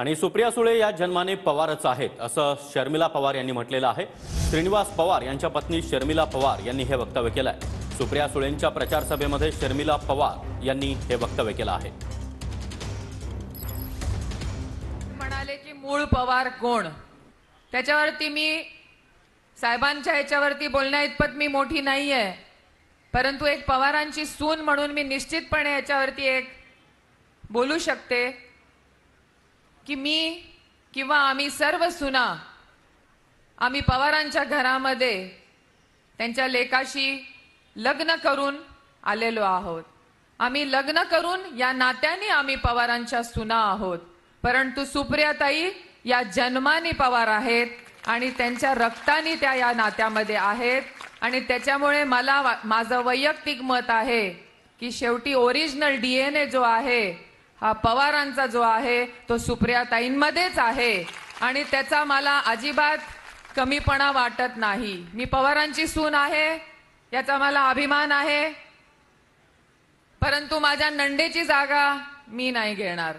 आणि सुप्रिया सुळे या जन्माने पवारच आहेत असं शर्मिला पवार यांनी म्हटलेलं आहे। श्रीनिवास पवार यांच्या पत्नी शर्मिला पवार यांनी हे वक्तव्य केलं आहे। सुप्रिया सुळेंच्या प्रचार सभेमध्ये शर्मिला पवार यांनी हे वक्तव्य केलं आहे। म्हणाले की मूळ पवार कोण, त्याच्यावरती मी साहेबांच्या याच्यावरती बोलण्या इतपत मी मोठी नाहीये, परंतु एक पवारांची सून म्हणून मी निश्चितपणे याच्यावरती एक बोलू शकते की मी किंवा आम्ही सर्व सुना आम्ही पवारांच्या घरामध्ये त्यांच्या लेकाशी लग्न करून आलेलो आहोत। आम्ही लग्न करून या नात्याने आम्ही पवारांच्या सुना आहोत, परंतु सुप्रियाताई या जन्माने पवार आहेत आणि त्यांच्या रक्ताने त्या या नात्यामध्ये आहेत। आणि त्याच्यामुळे मला माझं वैयक्तिक मत आहे की शेवटी ओरिजिनल डीएनए जो आहे हा पवारांचा जो आहे तो सुप्रियाताईंमध्येच आहे आणि त्याचा मला अजिबात कमीपणा वाटत नाही। मी पवारांची सून आहे याचा मला अभिमान आहे, परंतु माझ्या नंदेची जागा मी नाही घेणार।